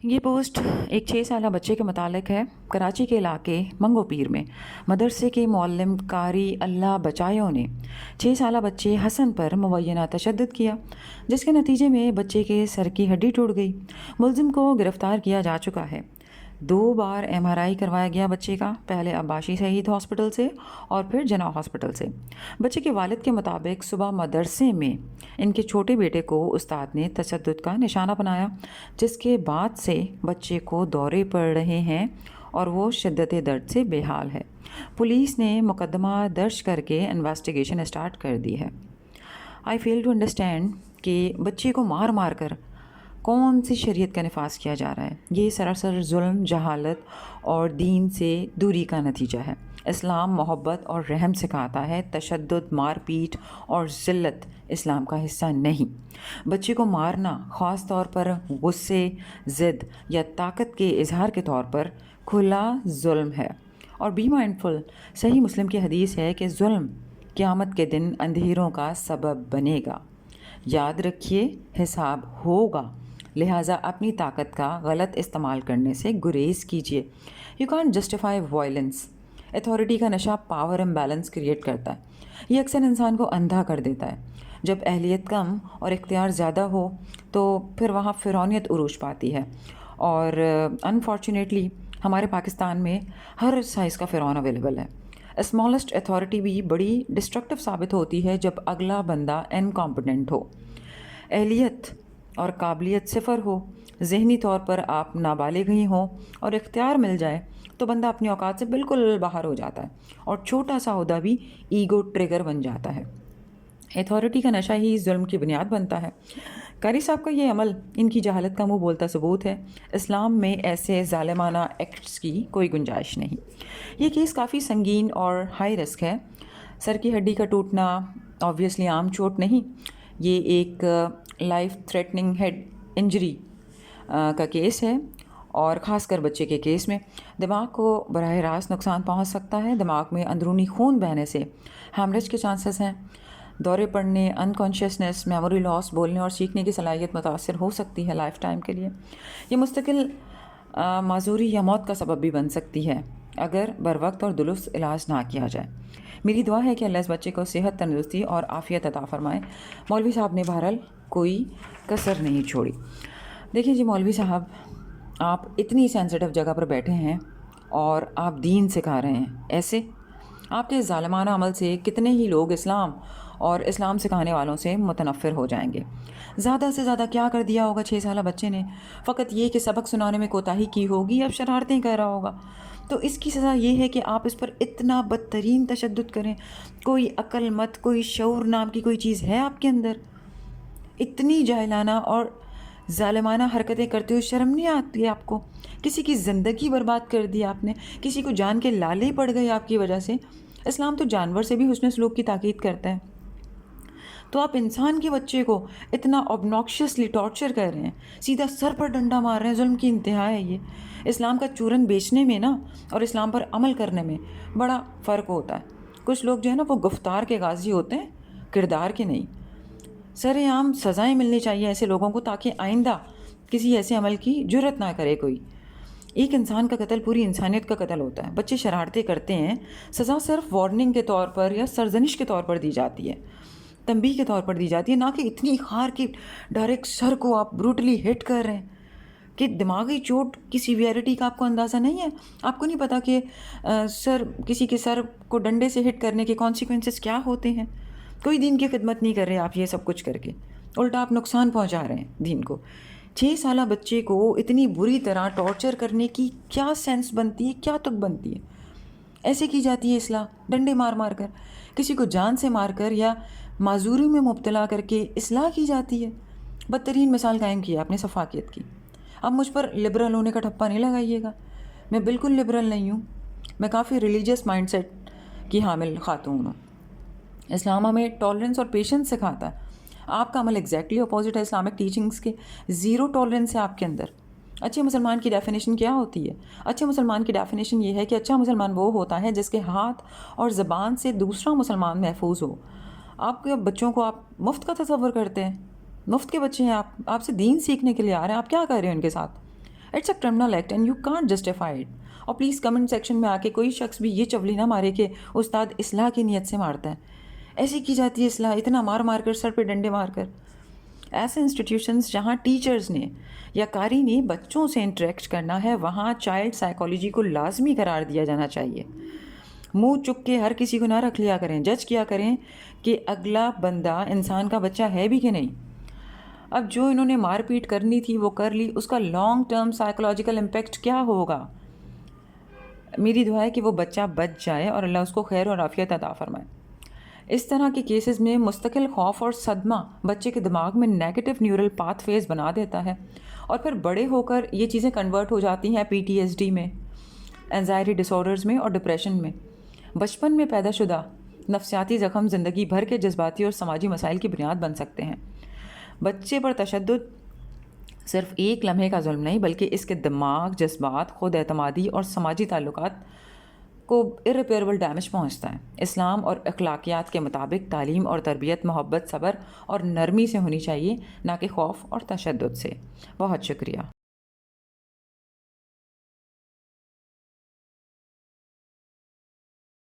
یہ پوسٹ ایک 6 سالہ بچے کے متعلق ہے۔ کراچی کے علاقے منگو پیر میں مدرسے کے معلم قاری اللہ بچایوں نے 6 سالہ بچے حسن پر مبینہ تشدد کیا، جس کے نتیجے میں بچے کے سر کی ہڈی ٹوٹ گئی۔ ملزم کو گرفتار کیا جا چکا ہے۔ 2 بار MRI کروایا گیا بچے کا، پہلے عباسی شہید ہاسپٹل سے اور پھر جناح ہاسپٹل سے۔ بچے کے والد کے مطابق صبح مدرسے میں ان کے چھوٹے بیٹے کو استاد نے تشدد کا نشانہ بنایا، جس کے بعد سے بچے کو دورے پڑ رہے ہیں اور وہ شدت درد سے بے حال ہے۔ پولیس نے مقدمہ درج کر کے انویسٹیگیشن اسٹارٹ کر دی ہے۔ آئی فیل ٹو انڈرسٹینڈ کہ بچے کو مار مار کر کون سی شریعت کا نفاذ کیا جا رہا ہے۔ یہ سراسر ظلم، جہالت اور دین سے دوری کا نتیجہ ہے۔ اسلام محبت اور رحم سکھاتا ہے، تشدد، مار پیٹ اور ذلت اسلام کا حصہ نہیں۔ بچے کو مارنا خاص طور پر غصے، ضد یا طاقت کے اظہار کے طور پر کھلا ظلم ہے۔ اور بی مائنڈفل، صحیح مسلم کی حدیث ہے کہ ظلم قیامت کے دن اندھیروں کا سبب بنے گا۔ یاد رکھیے، حساب ہوگا، لہٰذا اپنی طاقت کا غلط استعمال کرنے سے گریز کیجیے۔ You can't justify violence. Authority کا نشہ پاور امبیلنس کریٹ کرتا ہے۔ یہ اکثر انسان کو اندھا کر دیتا ہے۔ جب اہلیت کم اور اختیار زیادہ ہو تو پھر وہاں فرعونیت عروج پاتی ہے، اور انفارچونیٹلی ہمارے پاکستان میں ہر سائز کا فرعون اویلیبل ہے۔ اسمالسٹ اتھارٹی بھی بڑی ڈسٹرکٹیو ثابت ہوتی ہے جب اگلا بندہ انکمپیٹنٹ ہو، اہلیت اور قابلیت صفر ہو، ذہنی طور پر آپ نابالغ ہی ہوں اور اختیار مل جائے تو بندہ اپنی اوقات سے بالکل باہر ہو جاتا ہے اور چھوٹا سا عہدہ بھی ایگو ٹریگر بن جاتا ہے۔ اتھارٹی کا نشہ ہی ظلم کی بنیاد بنتا ہے۔ قاری صاحب کا یہ عمل ان کی جہالت کا منہ بولتا ثبوت ہے۔ اسلام میں ایسے ظالمانہ ایکٹس کی کوئی گنجائش نہیں۔ یہ کیس کافی سنگین اور ہائی رسک ہے۔ سر کی ہڈی کا ٹوٹنا آبویسلی عام چوٹ نہیں، یہ ایک لائف تھریٹننگ ہیڈ انجری کا کیس ہے، اور خاص کر بچے کے کیس میں دماغ کو براہ راست نقصان پہنچ سکتا ہے۔ دماغ میں اندرونی خون بہنے سے ہیمریج کے چانسز ہیں۔ دورے پڑنے، انکانشیسنس، میموری لاس، بولنے اور سیکھنے کی صلاحیت متاثر ہو سکتی ہے لائف ٹائم کے لیے۔ یہ مستقل معذوری یا موت کا سبب بھی بن سکتی ہے اگر بروقت اور درست علاج نہ کیا جائے۔ میری دعا ہے کہ اللہ اس بچے کو صحت، تندرستی اور عافیت عطا فرمائے۔ مولوی صاحب نے بہرحال کوئی کسر نہیں چھوڑی۔ دیکھیں جی مولوی صاحب، آپ اتنی سینسٹیو جگہ پر بیٹھے ہیں اور آپ دین سکھا رہے ہیں، ایسے آپ کے ظالمانہ عمل سے کتنے ہی لوگ اسلام اور اسلام سکھانے والوں سے متنفر ہو جائیں گے۔ زیادہ سے زیادہ کیا کر دیا ہوگا 6 سالہ بچے نے؟ فقط یہ کہ سبق سنانے میں کوتاہی کی ہوگی، اب شرارتیں کر رہا ہوگا، تو اس کی سزا یہ ہے کہ آپ اس پر اتنا بدترین تشدد کریں۔ کوئی عقل مت، کوئی شعور نام کی کوئی چیز ہے آپ کے اندر؟ اتنی جاہلانہ اور ظالمانہ حرکتیں کرتے ہوئے شرم نہیں آتی آپ کو؟ کسی کی زندگی برباد کر دی آپ نے، کسی کو جان کے لالے پڑ گئے آپ کی وجہ سے۔ اسلام تو جانور سے بھی حسن سلوک کی تاکید کرتا ہے، تو آپ انسان کے بچے کو اتنا obnoxiously ٹارچر کر رہے ہیں، سیدھا سر پر ڈنڈا مار رہے ہیں۔ ظلم کی انتہا ہے یہ۔ اسلام کا چورن بیچنے میں نا اور اسلام پر عمل کرنے میں بڑا فرق ہوتا ہے۔ کچھ لوگ جو ہے نا وہ گفتار کے غازی ہوتے ہیں، کردار کے نہیں۔ سر عام سزائیں ملنی چاہیے ایسے لوگوں کو تاکہ آئندہ کسی ایسے عمل کی جرت نہ کرے کوئی۔ ایک انسان کا قتل پوری انسانیت کا قتل ہوتا ہے۔ بچے شرارتیں کرتے ہیں، سزا صرف وارننگ کے طور پر یا سرزنش کے طور پر دی جاتی ہے، تنبیہ کے طور پر دی جاتی ہے، نہ کہ اتنی خار کی ڈائریکٹ سر کو آپ بروٹلی ہٹ کر رہے ہیں کہ دماغی چوٹ کی سیویرٹی کا آپ کو اندازہ نہیں ہے۔ آپ کو نہیں پتا کہ کسی کے سر کو ڈنڈے سے ہٹ کرنے کے کانسیکوینسز کیا ہوتے ہیں۔ کوئی دین کی خدمت نہیں کر رہے آپ یہ سب کچھ کر کے، الٹا آپ نقصان پہنچا رہے ہیں دین کو۔ 6 سالہ بچے کو اتنی بری طرح ٹارچر کرنے کی کیا سینس بنتی ہے، کیا تک بنتی ہے؟ ایسے کی جاتی ہے اصلاح، ڈنڈے مار مار کر، کسی کو جان سے مار کر یا معذوری میں مبتلا کر کے اصلاح کی جاتی ہے۔ بدترین مثال قائم کی ہے آپ نے سفاکیت کی۔ اب مجھ پر لبرل ہونے کا ٹھپا نہیں لگائیے گا، میں بالکل لبرل نہیں ہوں، میں کافی ریلیجیس مائنڈ سیٹ کی حامل خاتون ہوں۔ اسلام ہمیں ٹالرنس اور پیشنس سکھاتا ہے۔ آپ کا عمل ایگزیکٹلی اپوزٹ ہے اسلامک ٹیچنگز کے۔ 0 ٹالرنس ہے آپ کے اندر۔ اچھے مسلمان کی ڈیفینیشن کیا ہوتی ہے؟ اچھے مسلمان کی ڈیفینیشن یہ ہے کہ اچھا مسلمان وہ ہوتا ہے جس کے ہاتھ اور زبان سے دوسرا مسلمان محفوظ ہو۔ آپ کے بچوں کو آپ مفت کا تصور کرتے ہیں، مفت کے بچے ہیں آپ سے دین سیکھنے کے لیے آ رہے ہیں، آپ کیا کر رہے ہیں ان کے ساتھ؟ It's a criminal act and you can't justify it. اور پلیز کمنٹ سیکشن میں آ کے کوئی شخص بھی یہ چولی نہ مارے کہ استاد اصلاح کی نیت سے مارتا ہے. ایسی کی جاتی ہے اصلاح، اتنا مار مار کر، سر پہ ڈنڈے مار کر. ایسے انسٹیٹیوشنز جہاں ٹیچرز نے یا قاری نے بچوں سے انٹریکٹ کرنا ہے، وہاں چائلڈ سائیکالوجی کو لازمی قرار دیا جانا چاہیے. منہ چک کے ہر کسی کو نہ رکھ لیا کریں، جج کیا کریں کہ اگلا بندہ انسان کا بچہ ہے بھی کہ نہیں. اب جو انہوں نے مار پیٹ کرنی تھی وہ کر لی، اس کا لانگ ٹرم سائیکولوجیکل امپیکٹ کیا ہوگا؟ میری دعا ہے کہ وہ بچہ بچ جائے اور اللہ اس کو خیر اور عافیت عطا فرمائے. اس طرح کے کیسز میں مستقل خوف اور صدمہ بچے کے دماغ میں نیگیٹو نیورل پاتھ ویز بنا دیتا ہے، اور پھر بڑے ہو کر یہ چیزیں کنورٹ ہو جاتی ہیں PTSD میں، اینزائٹی ڈس آرڈرز میں اور ڈپریشن میں. بچپن میں پیدا شدہ نفسیاتی زخم زندگی بھر کے جذباتی اور سماجی مسائل کی بنیاد بن سکتے ہیں. بچے پر تشدد صرف ایک لمحے کا ظلم نہیں، بلکہ اس کے دماغ، جذبات، خود اعتمادی اور سماجی تعلقات کو irreparable ڈیمیج پہنچتا ہے. اسلام اور اخلاقیات کے مطابق تعلیم اور تربیت محبت، صبر اور نرمی سے ہونی چاہیے، نہ کہ خوف اور تشدد سے. بہت شکریہ.